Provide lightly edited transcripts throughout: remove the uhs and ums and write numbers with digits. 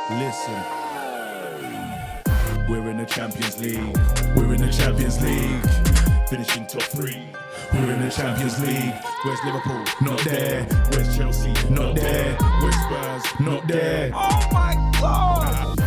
Listen. We're in the Champions League. We're in the Champions League. Finishing top 3. We're in the Champions League. Where's Liverpool? Not there. Where's Chelsea? Not there. Where's Spurs? Not there. Oh my God!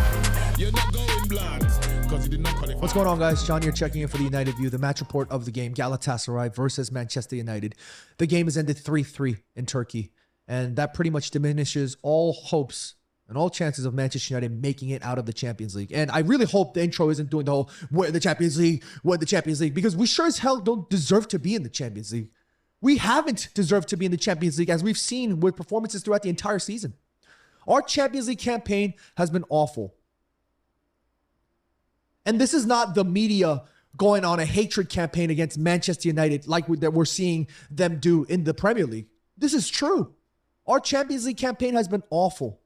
You're not going blind because you did not qualify. What's going on, guys? John here checking in for the United View, the match report of the game, Galatasaray versus Manchester United. The game has ended 3-3 in Turkey, and that pretty much diminishes all hopes and all chances of Manchester United making it out of the Champions League. And I really hope the intro isn't doing the whole, we're in the Champions League, because we sure as hell don't deserve to be in the Champions League. We haven't deserved to be in the Champions League, as we've seen with performances throughout the entire season. Our Champions League campaign has been awful. And this is not the media going on a hatred campaign against Manchester United like that we're seeing them do in the Premier League. This is true. Our Champions League campaign has been awful.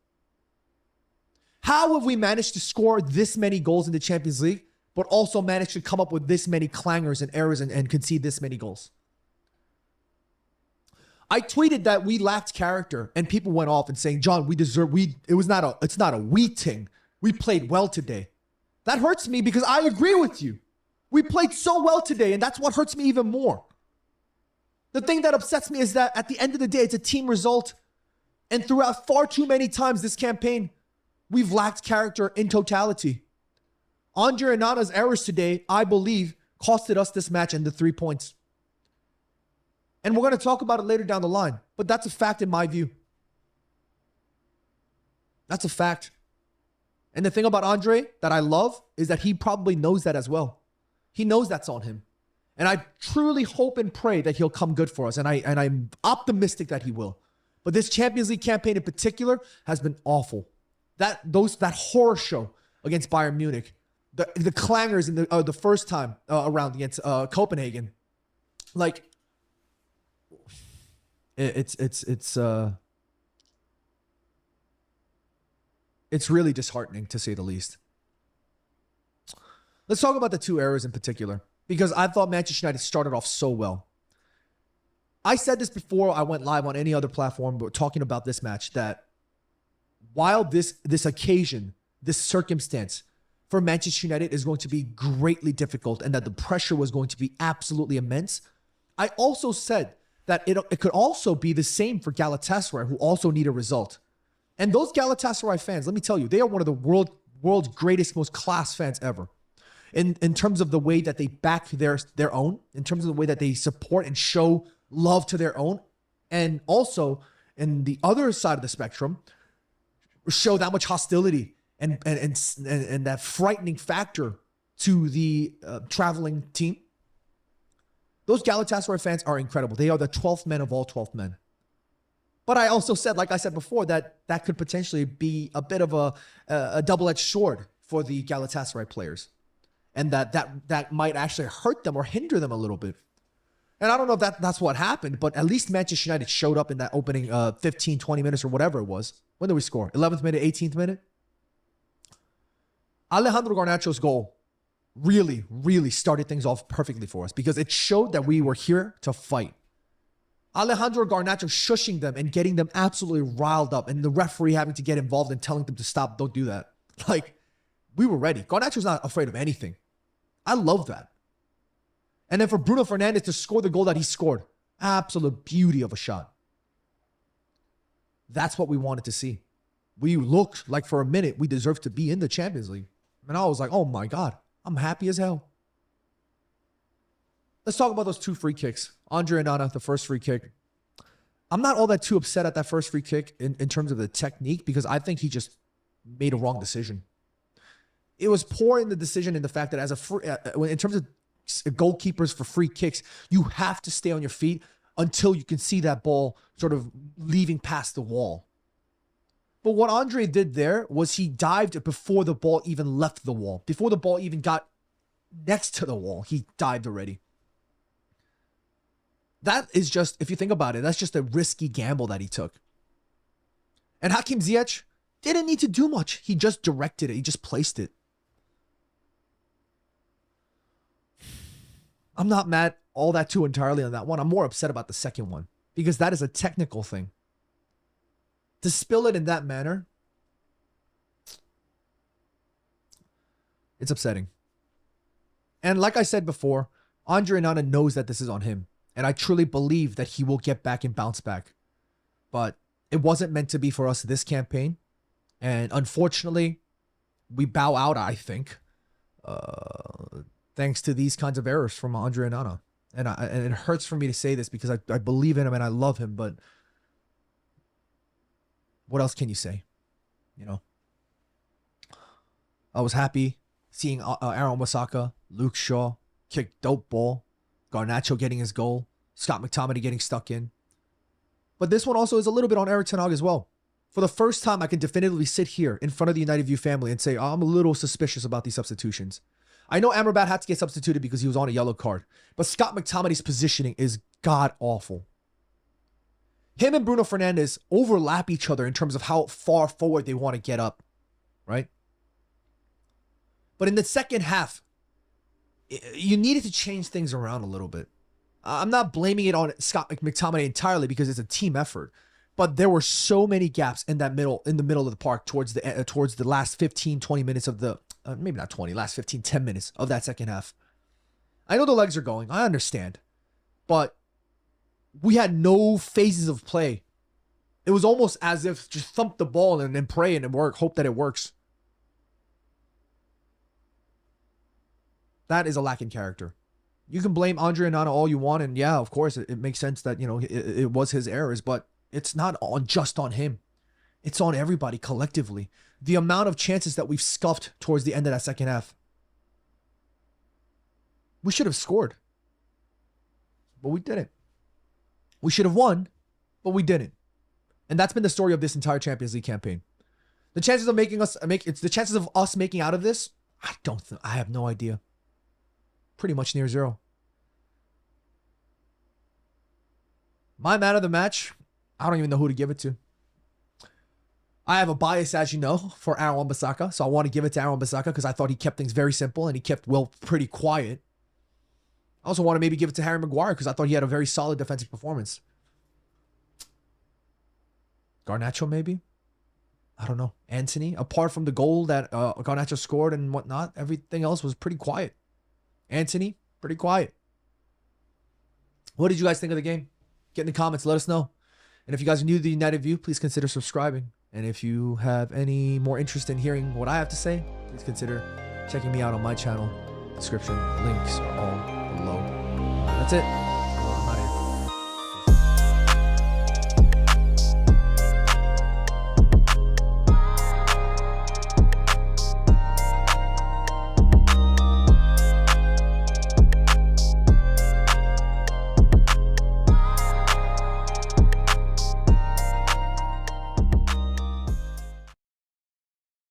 How have we managed to score this many goals in the Champions League, but also managed to come up with this many clangers and errors and concede this many goals? I tweeted that we lacked character, and people went off and saying, John, it's not a we thing. We played well today. That hurts me because I agree with you. We played so well today, and that's what hurts me even more. The thing that upsets me is that at the end of the day, it's a team result. And throughout far too many times this campaign, we've lacked character in totality. Andre Onana's errors today, I believe, costed us this match and the 3 points. And we're going to talk about it later down the line. But that's a fact in my view. That's a fact. And the thing about Andre that I love is that he probably knows that as well. He knows that's on him. And I truly hope and pray that he'll come good for us. And I'm optimistic that he will. But this Champions League campaign in particular has been awful. That horror show against Bayern Munich, the clangers in the first time around against Copenhagen, like it's really disheartening, to say the least. Let's talk about the two errors in particular, because I thought Manchester United started off so well. I said this before I went live on any other platform, but talking about this match, that while this occasion, this circumstance for Manchester United is going to be greatly difficult and that the pressure was going to be absolutely immense, I also said that it could also be the same for Galatasaray, who also need a result. And those Galatasaray fans, let me tell you, they are one of the world's greatest, most class fans ever. In terms of the way that they back their own, in terms of the way that they support and show love to their own, and also in the other side of the spectrum, show that much hostility and that frightening factor to the traveling team. Those Galatasaray fans are incredible. They are the 12th men of all 12th men. But I also said, like I said before, that could potentially be a bit of a double-edged sword for the Galatasaray players. And that might actually hurt them or hinder them a little bit. And I don't know if that's what happened, but at least Manchester United showed up in that opening 15, 20 minutes or whatever it was. When did we score? 11th minute, 18th minute? Alejandro Garnacho's goal really, really started things off perfectly for us, because it showed that we were here to fight. Alejandro Garnacho shushing them and getting them absolutely riled up, and the referee having to get involved and telling them to stop, don't do that. Like, we were ready. Garnacho's not afraid of anything. I love that. And then for Bruno Fernandes to score the goal that he scored, absolute beauty of a shot. That's what we wanted to see. We looked like for a minute we deserved to be in the Champions League. And I was like, oh my God, I'm happy as hell. Let's talk about those two free kicks. Andre Onana, the first free kick. I'm not all that too upset at that first free kick in terms of the technique, because I think he just made a wrong decision. It was poor in the decision in the fact that in terms of goalkeepers for free kicks, you have to stay on your feet until you can see that ball sort of leaving past the wall. But what Andre did there was he dived before the ball even left the wall. Before the ball even got next to the wall, he dived already. That is just, if you think about it, that's just a risky gamble that he took. And Hakim Ziyech didn't need to do much. He just directed it. He just placed it. I'm not mad all that too entirely on that one. I'm more upset about the second one, because that is a technical thing. To spill it in that manner, It's upsetting. And like I said before, Andre Onana knows that this is on him. And I truly believe that he will get back and bounce back. But it wasn't meant to be for us this campaign. And unfortunately, we bow out, I think, thanks to these kinds of errors from Andre Onana. And it hurts for me to say this because I believe in him and I love him. But what else can you say? You know, I was happy seeing Aaron Wan-Bissaka, Luke Shaw kick dope ball, Garnacho getting his goal, Scott McTominay getting stuck in. But this one also is a little bit on Erik ten Hag as well. For the first time, I can definitively sit here in front of the United View family and say, I'm a little suspicious about these substitutions. I know Amrabat had to get substituted because he was on a yellow card, but Scott McTominay's positioning is god-awful. Him and Bruno Fernandes overlap each other in terms of how far forward they want to get up, right? But in the second half, you needed to change things around a little bit. I'm not blaming it on Scott McTominay entirely because it's a team effort, but there were so many gaps in the middle of the park towards the last 15, 20 minutes of the, maybe not 20, last 15, 10 minutes of that second half. I know the legs are going, I understand, but we had no phases of play. It was almost as if just thump the ball and then pray and it work, hope that it works. That is a lack in character. You can blame Andre Onana all you want, and yeah, of course, it makes sense that, you know, it was his errors, but it's not just on him. It's on everybody collectively. The amount of chances that we've scuffed towards the end of that second half. We should have scored, but we didn't. We should have won, but we didn't. And that's been the story of this entire Champions League campaign. The chances of the chances of us making out of this, I have no idea. Pretty much near zero. My man of the match, I don't even know who to give it to. I have a bias, as you know, for Aaron Wan-Bissaka, so I want to give it to Aaron Wan-Bissaka because I thought he kept things very simple and he kept, well, pretty quiet. I also want to maybe give it to Harry Maguire because I thought he had a very solid defensive performance. Garnacho, maybe? I don't know. Antony, apart from the goal that Garnacho scored and whatnot, everything else was pretty quiet. Antony, pretty quiet. What did you guys think of the game? Get in the comments, let us know. And if you guys are new to the United View, please consider subscribing. And if you have any more interest in hearing what I have to say, please consider checking me out on my channel. Description, links are all below. That's it.